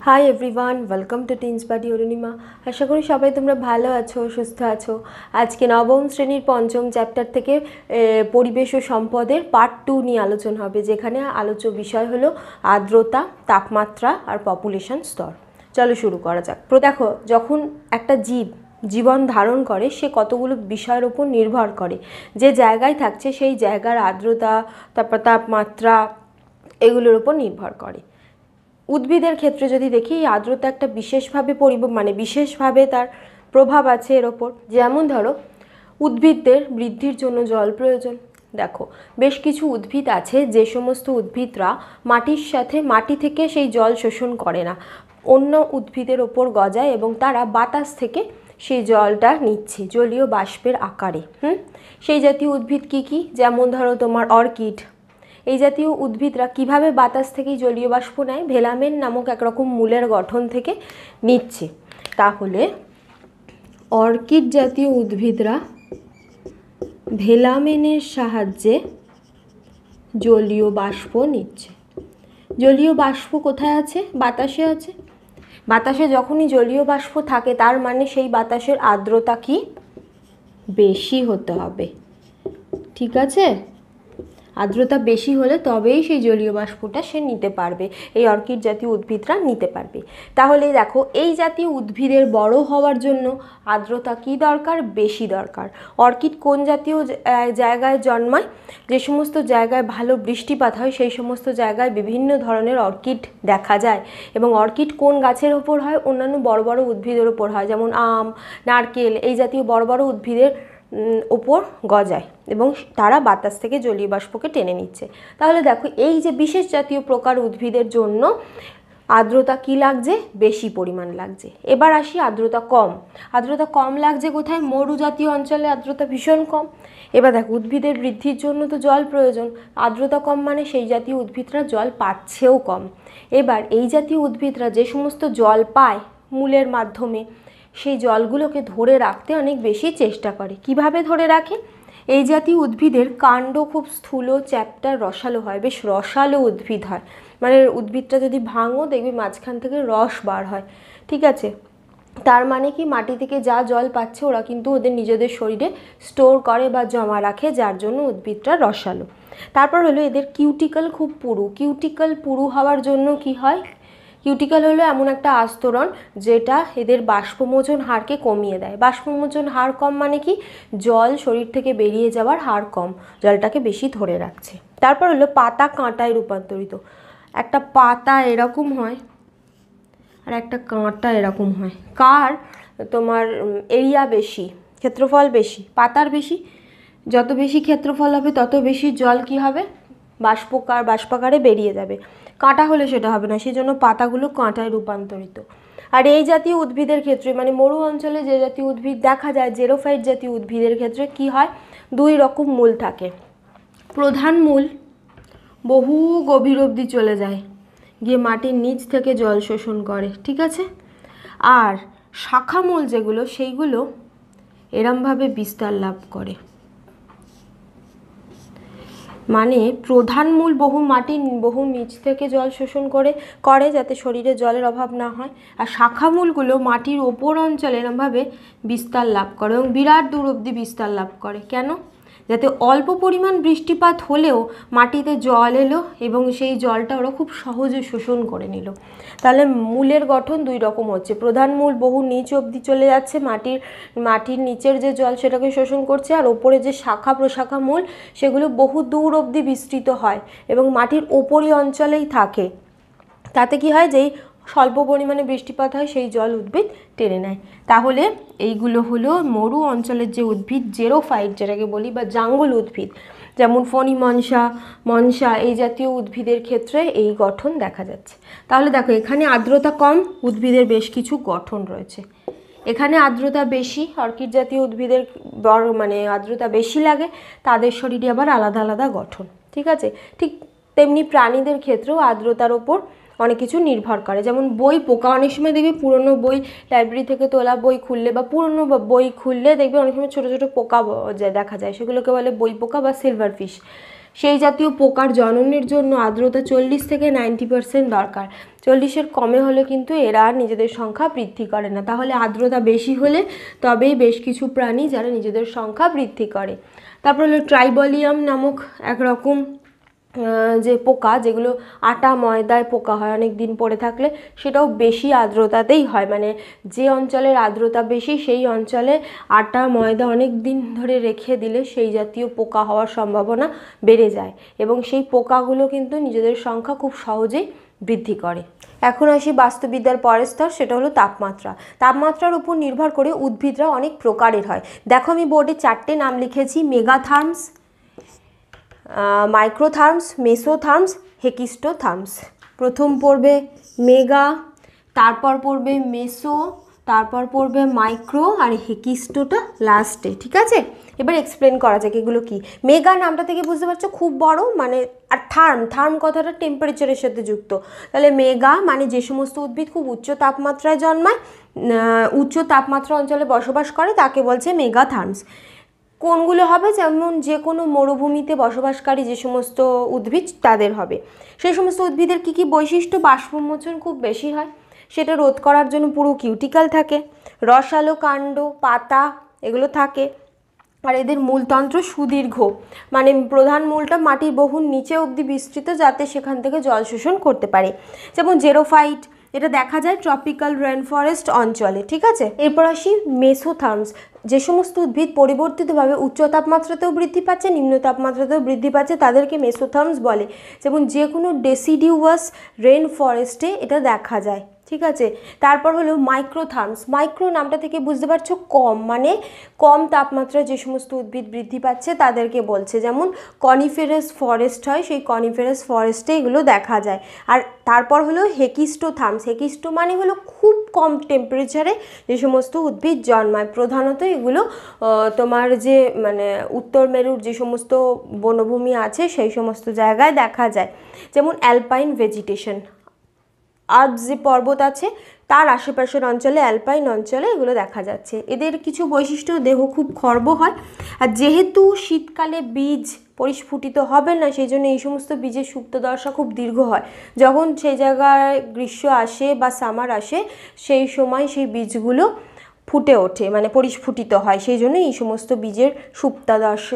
High everyone, welcome to teens buddy Arunima. আশা করি সবাই তোমরা ভালো আছো, সুস্থ আছো। আজকে নবম শ্রেণীর পঞ্চম চ্যাপ্টার থেকে পরিবেশ ও সম্পদের পার্ট 2 নিয়ে আলোচনা হবে, যেখানে আলোচ্য বিষয় হলো আর্দ্রতা, তাপমাত্রা আর পপুলেশন স্তর। চলো শুরু করা যাক। দেখো, যখন একটা জীবন ধারণ করে সে কতগুলো বিষয়ের উপর নির্ভর করে। যে জায়গায় থাকছে সেই জায়গার আর্দ্রতা, তারপর তাপমাত্রা, এগুলোর উপর নির্ভর করে। উদ্ভিদের ক্ষেত্রে যদি দেখি, এই আর্দ্রতা একটা বিশেষভাবে বিশেষভাবে তার প্রভাব আছে এর ওপর। যেমন ধরো, উদ্ভিদদের বৃদ্ধির জন্য জল প্রয়োজন। দেখো, বেশ কিছু উদ্ভিদ আছে যে সমস্ত উদ্ভিদরা মাটি থেকে সেই জল শোষণ করে না, অন্য উদ্ভিদের ওপর গজায় এবং তারা বাতাস থেকে সেই জলটা নিচ্ছে জলীয় বাষ্পের আকারে। সেই জাতীয় উদ্ভিদ কি কি? যেমন ধরো তোমার অর্কিড। এই জাতীয় উদ্ভিদরা কিভাবে বাতাস থেকে জলীয় বাষ্প নেয়? ভেলামেন নামক একরকম মূলের গঠন থেকে নিচ্ছে। তাহলে অর্কিড জাতীয় উদ্ভিদরা ভেলামেনের সাহায্যে জলীয় বাষ্প নিচ্ছে। জলীয় বাষ্প কোথায় আছে? বাতাসে আছে। বাতাসে যখনই জলীয় বাষ্প থাকে, তার মানে সেই বাতাসের আর্দ্রতা কি? বেশি হতে হবে। ঠিক আছে? আর্দ্রতা বেশি হলে তবেই সেই জলীয় বাষ্পটা সে নিতে পারবে, এই অর্কিড জাতীয় উদ্ভিদরা নিতে পারবে। তাহলে দেখো, এই জাতীয় উদ্ভিদের বড় হওয়ার জন্য আর্দ্রতা কি দরকার? বেশি দরকার। অর্কিড কোন জাতীয় জায়গায় জন্মায়? যে সমস্ত জায়গায় ভালো বৃষ্টিপাত হয় সেই সমস্ত জায়গায় বিভিন্ন ধরনের অর্কিড দেখা যায়। এবং অর্কিড কোন গাছের ওপর হয়? অন্যান্য বড় বড় উদ্ভিদের ওপর হয়, যেমন আম, নারকেল, এই জাতীয় বড় বড় উদ্ভিদের ওপর গজায় এবং তারা বাতাস থেকে জলীয় বাষ্পকে টেনে নিচ্ছে। তাহলে দেখো, এই যে বিশেষ জাতীয় প্রকার উদ্ভিদের জন্য আর্দ্রতা কি লাগছে? বেশি পরিমাণ লাগছে। এবার আসি আর্দ্রতা কম। আর্দ্রতা কম লাগছে কোথায়? মরু জাতীয় অঞ্চলে আর্দ্রতা ভীষণ কম। এবার দেখো, উদ্ভিদের বৃদ্ধির জন্য তো জল প্রয়োজন। আর্দ্রতা কম মানে সেই জাতীয় উদ্ভিদরা জল পাচ্ছেও কম। এবার এই জাতীয় উদ্ভিদরা যে সমস্ত জল পায় মূলের মাধ্যমে, সেই জলগুলোকে ধরে রাখতে অনেক বেশি চেষ্টা করে। কিভাবে ধরে রাখে? এই জাতীয় উদ্ভিদের কাণ্ড খুব স্থূল, চ্যাপ্টা, রসালো হয়। বেশ রসালো উদ্ভিদ হয়, মানে উদ্ভিদটা যদি ভাঙো দেখবি মাঝখান থেকে রস বার হয়। ঠিক আছে? তার মানে কি, মাটি থেকে যা জল পাচ্ছে ওরা কিন্তু ওদের নিজেদের শরীরে স্টোর করে বা জমা রাখে, যার জন্য উদ্ভিদটা রসালো। তারপর হলো এদের কিউটিকল খুব পুরু। কিউটিকল পুরু হওয়ার জন্য কি হয়? কিউটিকল হলো এমন একটা আস্তরণ যেটা এদের বাষ্পমোচন হারকে কমিয়ে দেয়। বাষ্পমোচন হার কম মানে কি? জল শরীর থেকে বেরিয়ে যাওয়ার হার কম, জলটাকে বেশি ধরে রাখছে। তারপর হলো পাতা কাঁটায় রূপান্তরিত। একটা পাতা এরকম হয় আর একটা কাঁটা এরকম হয়। কার তোমার এরিয়া বেশি, ক্ষেত্রফল বেশি? পাতার বেশি। যত বেশি ক্ষেত্রফল হবে তত বেশি জল কি হবে? বাষ্পাকারে বেরিয়ে যাবে। কাঁটা হলে সেটা হবে না, সেই জন্য পাতাগুলো কাঁটায় রূপান্তরিত। আর এই জাতীয় উদ্ভিদের ক্ষেত্রে, মানে মরু অঞ্চলে যে জাতীয় উদ্ভিদ দেখা যায়, জেরোফাইট জাতীয় উদ্ভিদের ক্ষেত্রে কি হয়? দুই রকম মূল থাকে। প্রধান মূল বহু গভীর অবধি চলে যায়, গিয়ে মাটির নিচ থেকে জল শোষণ করে। ঠিক আছে? আর শাখা মূল যেগুলো, সেইগুলো এরমভাবে বিস্তার লাভ করে। মানে প্রধান মূল বহু নিচ থেকে জল শোষণ করে যাতে শরীরে জলের অভাব না হয়। আর শাখা মূলগুলো মাটির ওপর অঞ্চলে এরমভাবে বিস্তার লাভ করে এবং বিরাট দূর অবধি বিস্তার লাভ করে। কেন? যাতে অল্প পরিমাণ বৃষ্টিপাত হলেও মাটিতে জল এলো এবং সেই জলটা ওরা খুব সহজে শোষণ করে নিল। তাহলে মূলের গঠন দুই রকম হচ্ছে। প্রধান মূল বহু নিচ অবধি চলে যাচ্ছে, মাটির নিচের যে জল সেটাকে শোষণ করছে, আর ওপরে যে শাখা প্রশাখা মূল সেগুলো বহু দূর অবধি বিস্তৃত হয় এবং মাটির ওপরি অঞ্চলেই থাকে। তাতে কি হয়? যেই স্বল্প পরিমাণে বৃষ্টিপাত হয় সেই জল উদ্ভিদ টেনে নেয়। তাহলে এইগুলো হলো মরু অঞ্চলের যে উদ্ভিদ, জেরোফাইট যেটাকে বলি, বা জাঙ্গল উদ্ভিদ, যেমন ফণি মনসা এই জাতীয় উদ্ভিদের ক্ষেত্রে এই গঠন দেখা যাচ্ছে। তাহলে দেখো, এখানে আর্দ্রতা কম, উদ্ভিদের বেশ কিছু গঠন রয়েছে। এখানে আর্দ্রতা বেশি, অর্কিড জাতীয় উদ্ভিদের আর্দ্রতা বেশি লাগে, তাদের শরীরে আবার আলাদা আলাদা গঠন। ঠিক আছে? ঠিক তেমনি প্রাণীদের ক্ষেত্রেও আর্দ্রতার ওপর অনেক কিছু নির্ভর করে। যেমন বই পোকা, অনেক সময় দেখবে পুরনো বই, লাইব্রেরি থেকে তোলা বই খুললে বা পুরনো বই খুললে দেখবে অনেক সময় ছোটো ছোটো পোকা দেখা যায়, সেগুলোকে বলে বই পোকা বা সিলভার ফিশ। সেই জাতীয় পোকার জননের জন্য আর্দ্রতা 40 থেকে 90% দরকার। 40-এর কমে হলে কিন্তু এরা নিজেদের সংখ্যা বৃদ্ধি করে না। তাহলে আর্দ্রতা বেশি হলে তবেই বেশ কিছু প্রাণী যারা নিজেদের সংখ্যা বৃদ্ধি করে। তারপর হলো ট্রাইবলিয়াম নামক একরকম যে পোকা, যেগুলো আটা ময়দায় পোকা হয় অনেক দিন পড়ে থাকলে, সেটাও বেশি আর্দ্রতাতেই হয়। মানে যে অঞ্চলের আর্দ্রতা বেশি সেই অঞ্চলে আটা ময়দা অনেক দিন ধরে রেখে দিলে সেই জাতীয় পোকা হওয়ার সম্ভাবনা বেড়ে যায়, এবং সেই পোকাগুলো কিন্তু নিজেদের সংখ্যা খুব সহজেই বৃদ্ধি করে। এখন আসি বাস্তুবিদ্যার পরের স্তর, সেটা হলো তাপমাত্রা। তাপমাত্রার উপর নির্ভর করে উদ্ভিদরা অনেক প্রকারের হয়। দেখো আমি বোর্ডে 4টে নাম লিখেছি: মেগাথার্মস, মাইক্রোথার্মস, মেসোথার্মস, হেকিস্টোথার্মস। প্রথম পড়বে মেগা, তারপর পড়বে মেসো, তারপর পড়বে মাইক্রো, আর হেকিস্টোটা লাস্টে। ঠিক আছে, এবার এক্সপ্লেন করা যাক এগুলো কি। মেগা নামটা থেকে বুঝতে পারছো খুব বড়, মানে আর থার্ম কথাটা টেম্পারেচারের সাথে যুক্ত। তাহলে মেগা মানে যে সমস্ত উদ্ভিদ খুব উচ্চ তাপমাত্রায় জন্মায়, উচ্চ তাপমাত্রা অঞ্চলে বসবাস করে, তাকে বলছে মেগাথার্মস। কোনগুলো হবে? যেমন যে কোনো মরুভূমিতে বসবাসকারী যে সমস্ত উদ্ভিদ তাদের হবে। সেই সমস্ত উদ্ভিদের কি কি বৈশিষ্ট্য? বাষ্পমোচন খুব বেশি হয়, সেটা রোধ করার জন্য পুরো কিউটিক্যাল থাকে, রসালো কাণ্ড, পাতা এগুলো থাকে, আর এদের মূলতন্ত্র সুদীর্ঘ, মানে প্রধান মূলটা মাটির বহু নিচে অবধি বিস্তৃত, যাতে সেখান থেকে জল শোষণ করতে পারে। যেমন জেরোফাইট, এটা দেখা যায় ট্রপিক্যাল রেন ফরেস্ট অঞ্চলে। ঠিক আছে, এরপর আসি মেসোথার্মস। যে সমস্ত উদ্ভিদ পরিবর্তিতভাবে উচ্চ তাপমাত্রাতেও বৃদ্ধি পাচ্ছে, নিম্ন তাপমাত্রাতেও বৃদ্ধি পাচ্ছে, তাদেরকে মেসোথার্মস বলে। যেমন যে কোনো ডেসিডিউয়াস রেন ফরেস্টে এটা দেখা যায়। ঠিক আছে, তারপর হলো মাইক্রোথার্মস। মাইক্রো নামটা থেকে বুঝতে পারছো কম, মানে কম তাপমাত্রায় যে সমস্ত উদ্ভিদ বৃদ্ধি পাচ্ছে তাদেরকে বলছে। যেমন কনিফেরাস ফরেস্ট হয়, সেই কনিফেরাস ফরেস্টে এগুলো দেখা যায়। আর তারপর হলো হেকিস্টোথার্মস। হেকিস্টো মানে হলো খুব কম টেম্পারেচারে যে সমস্ত উদ্ভিদ জন্মায়, প্রধানত এগুলো তোমার যে মানে উত্তর মেরুর যে সমস্ত বনভূমি আছে সেই সমস্ত জায়গায় দেখা যায়। যেমন অ্যালপাইন ভেজিটেশন, আল্পস যে পর্বত আছে তার আশেপাশের অঞ্চলে, অ্যালপাইন অঞ্চলে এগুলো দেখা যাচ্ছে। এদের কিছু বৈশিষ্ট্য: দেহ খুব খর্ব হয়, আর যেহেতু শীতকালে বীজ পরিস্ফুটিত হবে না, সেই জন্য এই সমস্ত বীজের সুপ্তদশা খুব দীর্ঘ হয়। যখন সেই জায়গায় গ্রীষ্ম আসে বা সামার আসে, সেই সময় সেই বীজগুলো ফুটে ওঠে, মানে পরিস্ফুটিত হয়, সেই জন্য এই সমস্ত বীজের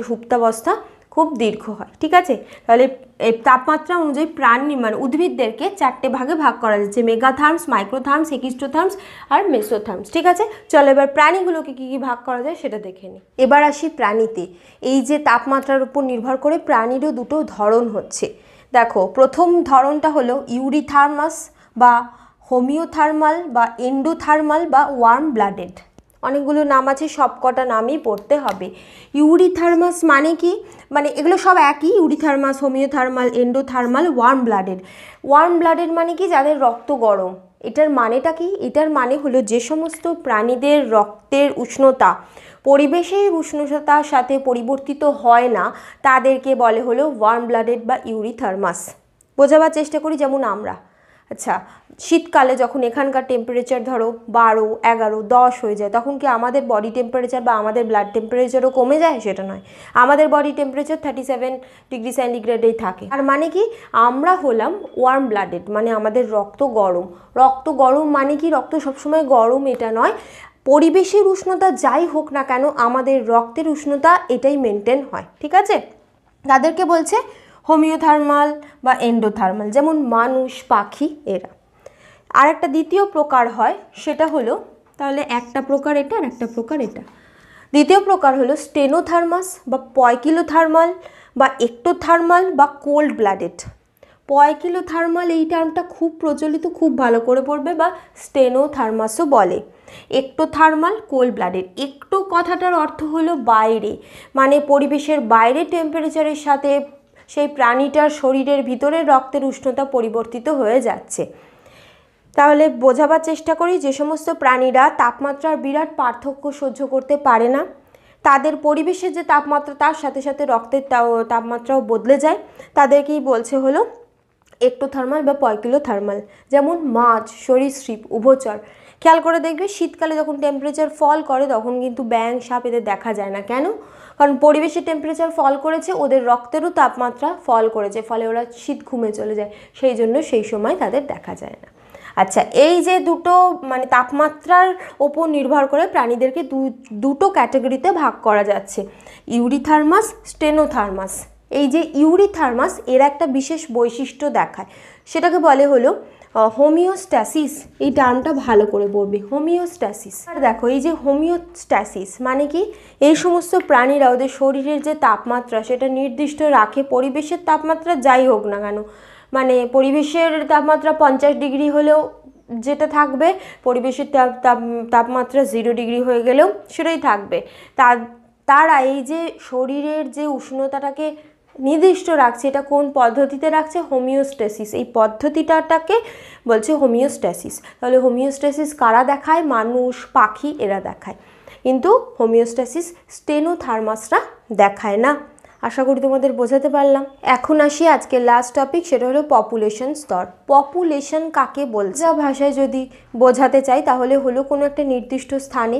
সুপ্তাবস্থা খুব দীর্ঘ হয়। ঠিক আছে, তাহলে এই তাপমাত্রা অনুযায়ী প্রাণী মানে উদ্ভিদদেরকে 4টে ভাগে ভাগ করা যাচ্ছে: মেগাথার্মস, মাইক্রোথার্মস, হেকিস্টোথার্মস আর মেসোথার্মস। ঠিক আছে, চলো এবার প্রাণীগুলোকে কী কী ভাগ করা যায় সেটা দেখে নিই। এবার আসি প্রাণীতে। এই যে তাপমাত্রার উপর নির্ভর করে প্রাণীরও দুটো ধরন হচ্ছে। দেখো, প্রথম ধরনটা হলো ইউরিথার্মাস বা হোমিওথার্মাল বা এন্ডোথার্মাল বা ওয়ার্ম ব্লাডেড। অনেকগুলো নাম আছে, সব কটা নামই পড়তে হবে। ইউরিথার্মাস মানে কি? মানে এগুলো সব একই, ইউরিথার্মাস, হোমিওথার্মাল, এন্ডোথার্মাল, ওয়ার্ম ব্লাডেড। ওয়ার্ম ব্লাডেড মানে কি? যাদের রক্ত গরম। এটার মানেটা কি? এটার মানে হলো যে সমস্ত প্রাণীদের রক্তের উষ্ণতা পরিবেশের উষ্ণতার সাথে পরিবর্তিত হয় না, তাদেরকে বলে হলো ওয়ার্ম ব্লাডেড বা ইউরিথার্মাস। বোঝাবার চেষ্টা করি, যেমন আমরা, আচ্ছা, শীতকালে যখন এখানকার টেম্পারেচার ধরো 12, 11, 10 হয়ে যায়, তখন কি আমাদের বডি টেম্পারেচার বা আমাদের ব্লাড টেম্পারেচারও কমে যায়? সেটা নয়, আমাদের বডি টেম্পারেচার 37 ডিগ্রি সেন্টিগ্রেডেই থাকে। আর মানে কি? আমরা হলাম ওয়ার্ম ব্লাডেড, মানে আমাদের রক্ত গরম। রক্ত গরম মানে কি? রক্ত সবসময় গরম এটা নয়, পরিবেশের উষ্ণতা যাই হোক না কেন আমাদের রক্তের উষ্ণতা এটাই মেনটেন হয়। ঠিক আছে, তাদেরকে বলছে হোমিওথার্মাল বা এন্ডোথার্মাল, যেমন মানুষ, পাখি এরা। আর একটা দ্বিতীয় প্রকার হয়, সেটা হলো, তাহলে একটা প্রকার এটা আর একটা প্রকার এটা। দ্বিতীয় প্রকার হলো স্টেনোথার্মাস বা পয়কিলোথার্মাল বা এক্টোথার্মাল বা কোল্ড ব্লাডেড। পয়কিলোথার্মাল এই টার্মটা খুব প্রচলিত, খুব ভালো করে পড়বে, বা স্টেনোথার্মাসও বলে। এক্টোথার্মাল, কোল্ড ব্লাডেড। একটো কথাটার অর্থ হলো বাইরে, মানে পরিবেশের বাইরে টেম্পারেচারের সাথে সেই প্রাণীটার শরীরের ভিতরের রক্তের উষ্ণতা পরিবর্তিত হয়ে যাচ্ছে। তাহলে বোঝাবার চেষ্টা করি, যে সমস্ত প্রাণীরা তাপমাত্রার বিরাট পার্থক্য সহ্য করতে পারে না, তাদের পরিবেশের যে তাপমাত্রা তার সাথে সাথে রক্তের তাপমাত্রাও বদলে যায়, তাদেরকেই বলছে হলো एक्टोथार्माल বা পয়কিলোথার্মাল। যেমন মাছ, সরীসৃপ, উভচর। খেয়াল করে দেখবে শীতকালে যখন টেম্পারেচার ফল করে তখন কিন্তু ব্যাঙ, সাপ এদের দেখা যায় না। কেন? কারণ পরিবেশের টেম্পারেচার ফল করেছে, ওদের রক্তেরও তাপমাত্রা ফল করেছে, ফলে ওরা শীত ঘুমে চলে যায়, সেই জন্য সেই সময় তাদের দেখা যায় না। আচ্ছা, এই যে দুটো মানে তাপমাত্রার ওপর নির্ভর করে প্রাণীদেরকে দুটো ক্যাটাগরিতে ভাগ করা যাচ্ছে, ইউরিথার্মাস, স্টেনোথার্মাস। এই যে ইউরিথার্মাস এর একটা বিশেষ বৈশিষ্ট্য দেখায়, সেটাকে বলে হলো হোমিওস্ট্যাসিস। এই টার্মটা ভালো করে পড়বে, হোমিওস্ট্যাসিস। আর দেখো এই যে হোমিওস্ট্যাসিস মানে কি, এই সমস্ত প্রাণীরা ওদের শরীরের যে তাপমাত্রা সেটা নির্দিষ্ট রাখে, পরিবেশের তাপমাত্রা যাই হোক না কেন। মানে পরিবেশের তাপমাত্রা 50 ডিগ্রি হলেও যেটা থাকবে, পরিবেশের তাপমাত্রা 0 ডিগ্রি হয়ে গেলেও সেটাই থাকবে। তারা এই যে শরীরের যে উষ্ণতাটাকে নির্দিষ্ট রাখছে, এটা কোন পদ্ধতিতে রাখছে? হোমিওস্ট্যাসিস। এই পদ্ধতিটাকে বলছে হোমিওস্ট্যাসিস। তাহলে হোমিওস্ট্যাসিস কারা দেখায়? মানুষ, পাখি এরা দেখায়, কিন্তু হোমিওস্ট্যাসিস স্টেনোথার্মাসরা দেখায় না। আশা করি তোমাদের বোঝাতে পারলাম। এখন আসি আজকের লাস্ট টপিক, সেটা হলো পপুলেশন স্তর। পপুলেশন কাকে বলছে? যা ভাষায় যদি বোঝাতে চাই তাহলে হলো কোনো একটা নির্দিষ্ট স্থানে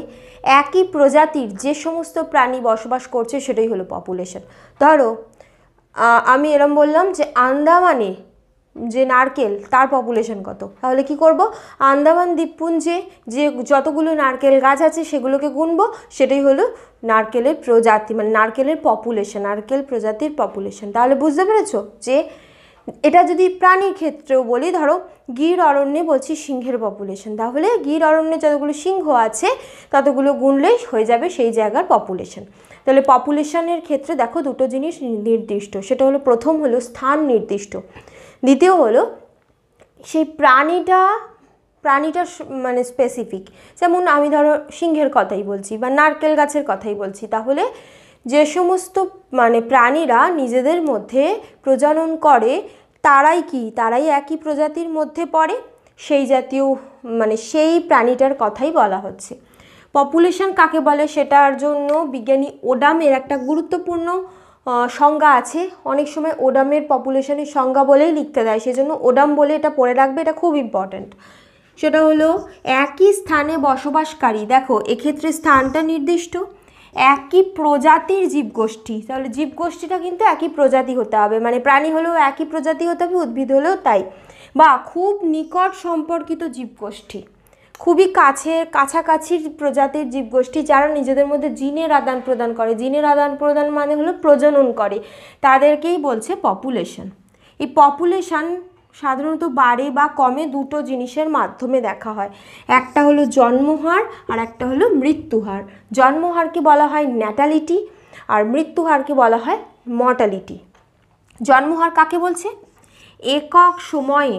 একই প্রজাতির যে সমস্ত প্রাণী বসবাস করছে সেটাই হলো পপুলেশন। ধরো আমি এরম বললাম যে আন্দামানে যে নারকেল তার পপুলেশন কত, তাহলে কি করব? আন্দামান দ্বীপপুঞ্জে যে যতগুলো নারকেল গাছ আছে সেগুলোকে গুনবো, সেটাই হলো নারকেলের প্রজাতি, মানে নারকেলের পপুলেশন, নারকেল প্রজাতির পপুলেশন। তাহলে বুঝতে পেরেছো যে এটা যদি প্রাণীর ক্ষেত্রেও বলি, ধরো গির অরণ্যে বলছি সিংহের পপুলেশন, তাহলে গির অরণ্যে যতগুলো সিংহ আছে ততগুলো গুনলেই হয়ে যাবে সেই জায়গার পপুলেশন। তাহলে পপুলেশনের ক্ষেত্রে দেখো দুটো জিনিস নির্দিষ্ট, সেটা হলো প্রথম হলো স্থান নির্দিষ্ট, দ্বিতীয় হলো সেই প্রাণীটা মানে স্পেসিফিক। যেমন আমি ধরো সিংহের কথাই বলছি বা নারকেল গাছের কথাই বলছি, তাহলে যে সমস্ত মানে প্রাণীরা নিজেদের মধ্যে প্রজনন করে তারাই একই প্রজাতির মধ্যে পড়ে, সেই জাতীয় মানে সেই প্রাণীটার কথাই বলা হচ্ছে। পপুলেশন কাকে বলে সেটার জন্য বিজ্ঞানী ওডামের একটা গুরুত্বপূর্ণ সংজ্ঞা আছে। অনেক সময় ওডামের পপুলেশনের সংজ্ঞা বলেই লিখতে দেয়, সেজন্য ওডাম বলে এটা পড়ে রাখবে, এটা খুব ইম্পর্ট্যান্ট। সেটা হলো একই স্থানে বসবাসকারী, দেখো এক্ষেত্রে স্থানটা নির্দিষ্ট, একই প্রজাতির জীবগোষ্ঠী। তাহলে জীবগোষ্ঠীটা কিন্তু একই প্রজাতি হতে হবে, মানে প্রাণী হলেও একই প্রজাতি হতে হবে, উদ্ভিদ হলেও তাই, বা খুব নিকট সম্পর্কিত জীবগোষ্ঠী, খুবই কাছাকাছি প্রজাতির জীবগোষ্ঠী যারা নিজেদের মধ্যে জিনের আদান প্রদান করে। জিনের আদান প্রদান মানে হলো প্রজনন করে, তাদেরকেই বলছে পপুলেশন। এই পপুলেশন সাধারণত বাড়ে বা কমে দুটো জিনিসের মাধ্যমে দেখা হয়, একটা হলো জন্মহার আর একটা হলো মৃত্যুহার। জন্মহারকে বলা হয় ন্যাটালিটি আর মৃত্যুহারকে বলা হয় মর্টালিটি। জন্মহার কাকে বলছে? একক সময়ে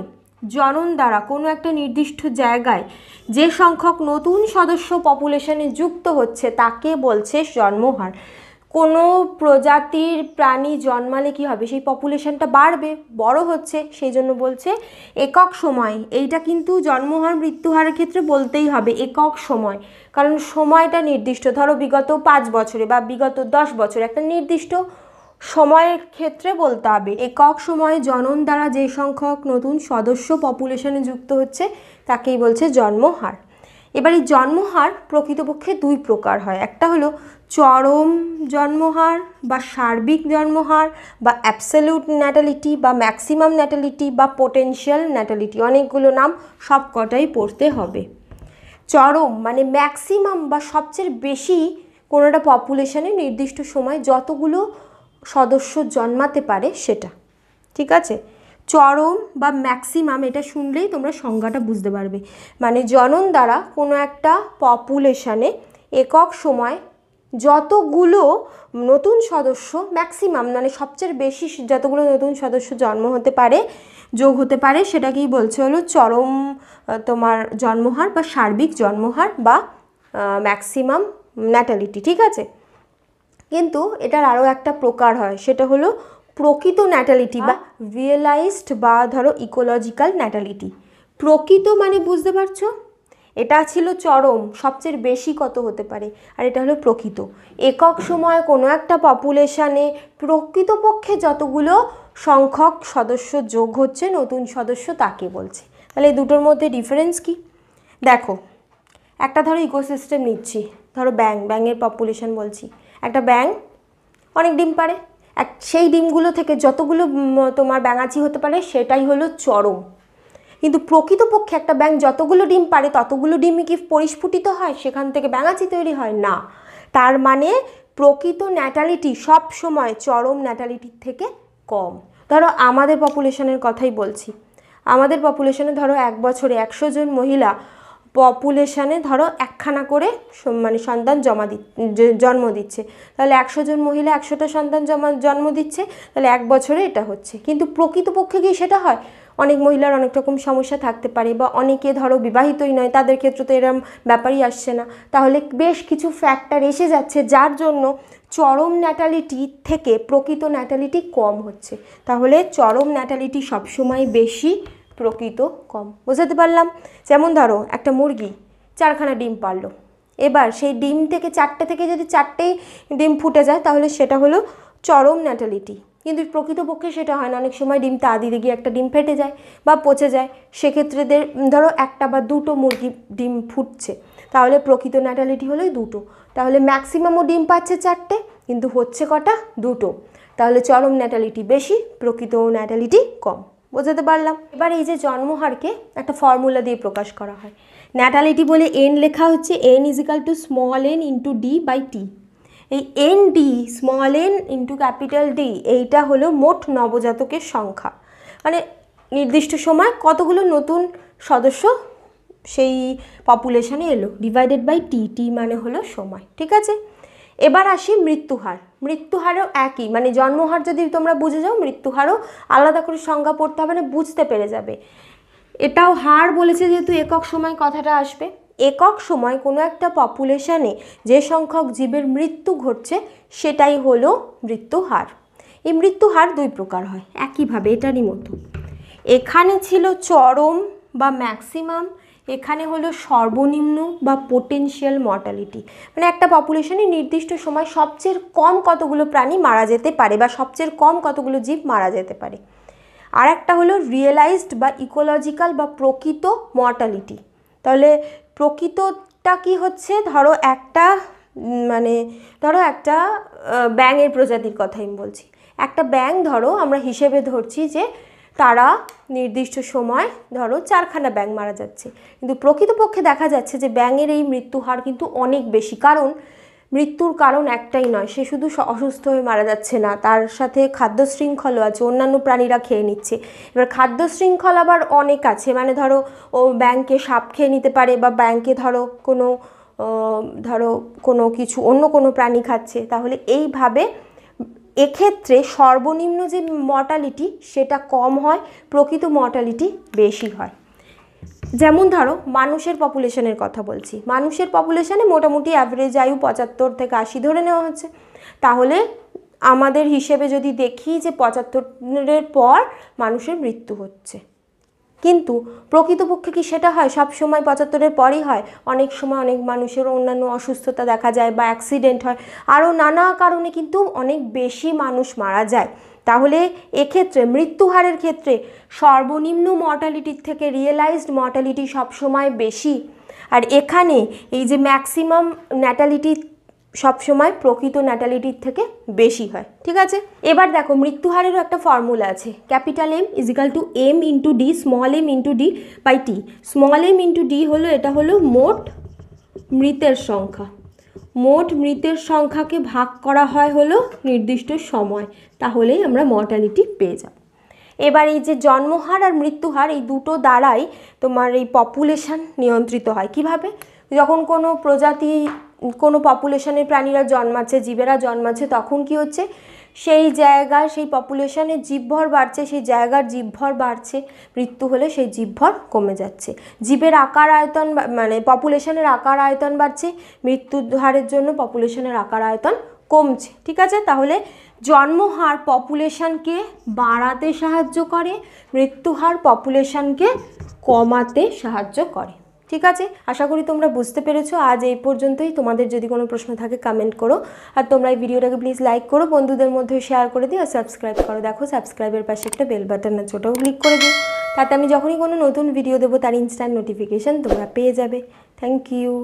জনন দ্বারা কোনো একটা নির্দিষ্ট জায়গায় যে সংখ্যক নতুন সদস্য পপুলেশনে যুক্ত হচ্ছে তাকে বলছে জন্মহার। কোনো প্রজাতির প্রাণী জন্মালে কি হবে? সেই পপুলেশনটা বাড়বে, বড় হচ্ছে, সেই জন্য বলছে একক সময়। এইটা কিন্তু জন্মহার মৃত্যুহারের ক্ষেত্রে বলতেই হবে একক সময়, কারণ সময়টা নির্দিষ্ট। ধরো বিগত 5 বছরে বা বিগত 10 বছরে একটা নির্দিষ্ট সময়ের ক্ষেত্রে বলতে হবে। একক সময়ে জনন দ্বারা যে সংখ্যক নতুন সদস্য পপুলেশনে যুক্ত হচ্ছে তাকেই বলছে জন্মহার। এবার এই জন্মহার প্রকৃতপক্ষে দুই প্রকার হয়, একটা হলো চরম জন্মহার বা সার্বিক জন্মহার বা অ্যাবসলিউট ন্যাটালিটি বা ম্যাক্সিমাম ন্যাটালিটি বা পোটেনশিয়াল ন্যাটালিটি, অনেকগুলো নাম, সব কটাই পড়তে হবে। চরম মানে ম্যাক্সিমাম বা সবচেয়ে বেশি কোনো একটা পপুলেশনে নির্দিষ্ট সময় যতগুলো সদস্য জন্মাতে পারে সেটা, ঠিক আছে? চরম বা ম্যাক্সিমাম এটা শুনলেই তোমরা সংজ্ঞাটা বুঝতে পারবে, মানে জনন দ্বারা কোনো একটা পপুলেশনে একক সময় যতগুলো নতুন সদস্য, ম্যাক্সিমাম মানে সবচেয়ে বেশি যতগুলো নতুন সদস্য জন্ম হতে পারে, যোগ হতে পারে, সেটাকেই বলছে হলো চরম তোমার জন্মহার বা সার্বিক জন্মহার বা ম্যাক্সিমাম ন্যাটালিটি, ঠিক আছে? কিন্তু এটার আরও একটা প্রকার হয়, সেটা হলো প্রকৃত ন্যাটালিটি বা রিয়েলাইজড বা ধরো ইকোলজিক্যাল ন্যাটালিটি। প্রকৃত মানে বুঝতে পারছো, এটা ছিল চরম, সবচেয়ে বেশি কত হতে পারে, আর এটা হলো প্রকৃত। একক সময়ে কোনো একটা পপুলেশানে প্রকৃতপক্ষে যতগুলো সংখ্যক সদস্য যোগ হচ্ছে নতুন সদস্য তাকে বলছে। তাহলে এই দুটোর মধ্যে ডিফারেন্স কি? দেখো, একটা ধরো ইকোসিস্টেম নিচ্ছি, ধরো ব্যাঙের পপুলেশন বলছি। একটা ব্যাঙ অনেক ডিম পারে, সেই ডিমগুলো থেকে যতগুলো তোমার ব্যাঙাচি হতে পারে সেটাই হলো চরম। কিন্তু প্রকৃতপক্ষে একটা ব্যাঙ যতগুলো ডিম পারে ততগুলো ডিমই কি পরিস্ফুটিত হয়, সেখান থেকে ব্যাঙাচি তৈরি হয় না। তার মানে প্রকৃত ন্যাটালিটি সব সময় চরম ন্যাটালিটির থেকে কম। ধরো আমাদের পপুলেশনের কথাই বলছি, আমাদের পপুলেশনে ধরো 1 বছরে 100 জন মহিলা পপুলেশানে ধরো একখানা করে মানে সন্তান জন্ম দিচ্ছে, তাহলে 100 জন মহিলা 100টা সন্তান জন্ম দিচ্ছে, তাহলে 1 বছরে এটা হচ্ছে। কিন্তু প্রকৃতপক্ষে কি সেটা হয়? অনেক মহিলার অনেক রকম সমস্যা থাকতে পারে, বা অনেকে ধরো বিবাহিতই নয়, তাদের ক্ষেত্রে তো এরম ব্যাপারই আসছে না। তাহলে বেশ কিছু ফ্যাক্টর এসে যাচ্ছে যার জন্য চরম ন্যাটালিটি থেকে প্রকৃত ন্যাটালিটি কম হচ্ছে। তাহলে চরম ন্যাটালিটি সবসময় বেশি, প্রকৃত কম। বোঝাতে পারলাম? যেমন ধরো একটা মুরগি 4খানা ডিম পারলো, এবার সেই ডিম থেকে 4টে থেকে যদি 4টেই ডিম ফুটে যায় তাহলে সেটা হলো চরম ন্যাটালিটি। কিন্তু প্রকৃতপক্ষে সেটা হয় না, অনেক সময় ডিমটা আদিতে গিয়ে একটা ডিম ফেটে যায় বা পচে যায়, সেক্ষেত্রে ধরো 1টা বা 2টো মুরগি ডিম ফুটছে, তাহলে প্রকৃত ন্যাটালিটি হলো 2টো। তাহলে ম্যাক্সিমামও ডিম পাচ্ছে 4টে, কিন্তু হচ্ছে কটা? 2টো। তাহলে চরম ন্যাটালিটি বেশি, প্রকৃত ন্যাটালিটি কম। বোঝাতে পারলাম? এবার এই যে জন্মহারকে একটা ফর্মুলা দিয়ে প্রকাশ করা হয়। ন্যাটালিটি বলে n লেখা হচ্ছে n = স্মল n × d/t। এই ND small n × capital D এইটা হলো মোট নবজাতকের সংখ্যা, মানে নির্দিষ্ট সময় কতগুলো নতুন সদস্য সেই পপুলেশনে এলো, /t। t মানে হলো সময়, ঠিক আছে? এবার আসি মৃত্যুহার। মৃত্যুহারও একই, মানে জন্মহার যদি তোমরা বুঝে যাও, মৃত্যুহারও আলাদা করে সংজ্ঞা পড়তে হবে না, বুঝতে পেরে যাবে। এটাও হার বলেছে যেহেতু একক সময় কথাটা আসবে। একক সময় কোনো একটা পপুলেশনে যে সংখ্যক জীবের মৃত্যু ঘটছে সেটাই হলো মৃত্যুহার। এই মৃত্যুহার 2 প্রকার হয় একইভাবে, এটারই মতো। এখানে ছিল চরম বা ম্যাক্সিমাম, এখানে হলো সর্বনিম্ন বা পোটেনশিয়াল মর্টালিটি। মানে একটা পপুলেশনে নির্দিষ্ট সময় সবচেয়ে কম কতগুলো প্রাণী মারা যেতে পারে বা সবচেয়ে কম কতগুলো জীব মারা যেতে পারে। আর একটা হলো রিয়েলাইজড বা ইকোলজিক্যাল বা প্রকৃত মর্টালিটি। তাহলে প্রকৃতটা কি হচ্ছে? ধরো একটা ব্যাঙের প্রজাতির কথাই আমি বলছি। একটা ব্যাঙ ধরো আমরা হিসেবে ধরছি যে তারা নির্দিষ্ট সময় ধরো 4খানা ব্যাঙ মারা যাচ্ছে, কিন্তু প্রকৃতপক্ষে দেখা যাচ্ছে যে ব্যাঙের এই মৃত্যুহার কিন্তু অনেক বেশি। কারণ মৃত্যুর কারণ একটাই নয়, সে শুধু অসুস্থ হয়ে মারা যাচ্ছে না, তার সাথে খাদ্য শৃঙ্খলও আছে, অন্যান্য প্রাণীরা খেয়ে নিচ্ছে। এবার খাদ্য শৃঙ্খল আবার অনেক আছে, মানে ধরো ব্যাঙকে সাপ খেয়ে নিতে পারে, বা ব্যাঙকে ধরো কোনো কিছু অন্য কোনো প্রাণী খাচ্ছে। তাহলে এইভাবে এক্ষেত্রে সর্বনিম্ন যে মর্টালিটি সেটা কম হয়, প্রকৃত মর্টালিটি বেশি হয়। যেমন ধরো মানুষের পপুলেশনের কথা বলছি, মানুষের পপুলেশনে মোটামুটি অ্যাভারেজ আয়ু 75 থেকে 80 ধরে নেওয়া হচ্ছে। তাহলে আমাদের হিসেবে যদি দেখি যে 75-এর পর মানুষের মৃত্যু হচ্ছে, কিন্তু প্রকৃতপক্ষে কি সেটা হয়? সব সময় 75-এর পরই হয়? অনেক সময় অনেক মানুষের অন্যান্য অসুস্থতা দেখা যায় বা অ্যাক্সিডেন্ট হয়, আরও নানা কারণে কিন্তু অনেক বেশি মানুষ মারা যায়। তাহলে এক্ষেত্রে মৃত্যুহারের ক্ষেত্রে সর্বনিম্ন মর্টালিটির থেকে রিয়েলাইজড মর্টালিটি সবসময় বেশি, আর এখানে এই যে ম্যাক্সিমাম ন্যাটালিটি সবসময় প্রকৃত ন্যাটালিটির থেকে বেশি হয়, ঠিক আছে? এবার দেখো মৃত্যুহারেরও একটা ফর্মুলা আছে, M = m × d, small m × d/t। Small m × d হলো, এটা হলো মোট মৃতের সংখ্যা। মোট মৃতের সংখ্যাকে ভাগ করা হয় হলো নির্দিষ্ট সময়, তাহলেই আমরা মর্টালিটি পেয়ে যাব। এবার এই যে জন্মহার আর মৃত্যুহার এই দুটো দ্বারাই তোমার এই পপুলেশন নিয়ন্ত্রিত হয়। কিভাবে? যখন কোনো প্রজাতি কোনো পপুলেশনের প্রাণীরা জন্মাচ্ছে, জীবেরা জন্মাচ্ছে, তখন কি হচ্ছে? সেই জায়গায় সেই পপুলেশনের জীবভর বাড়ছে, সেই জায়গার জীবভর বাড়ছে। মৃত্যু হলে সেই জীবভর কমে যাচ্ছে। জীবের আকার আয়তন মানে পপুলেশনের আকার আয়তন বাড়ছে, মৃত্যুর হারের জন্য পপুলেশনের আকার আয়তন কমছে, ঠিক আছে? তাহলে জন্মহার পপুলেশনকে বাড়াতে সাহায্য করে, মৃত্যুহার পপুলেশনকে কমাতে সাহায্য করে, ঠিক আছে, আশা করি তোমরা বুঝতে পেরেছো। আজ এই পর্যন্তই। তোমাদের যদি কোনো প্রশ্ন থাকে কমেন্ট করো, আর তোমরা এই ভিডিওটাকে প্লিজ লাইক করো, বন্ধুদের মধ্যে শেয়ার করে দিও, আর সাবস্ক্রাইব করো। দেখো সাবস্ক্রাইবের পাশে একটা বেল বাটন আছে, ওটাও ক্লিক করে দিও, তাতে আমি যখনই কোনো নতুন ভিডিও দেবো তার ইনস্ট্যান্ট নোটিফিকেশান তোমরা পেয়ে যাবে। Thank you.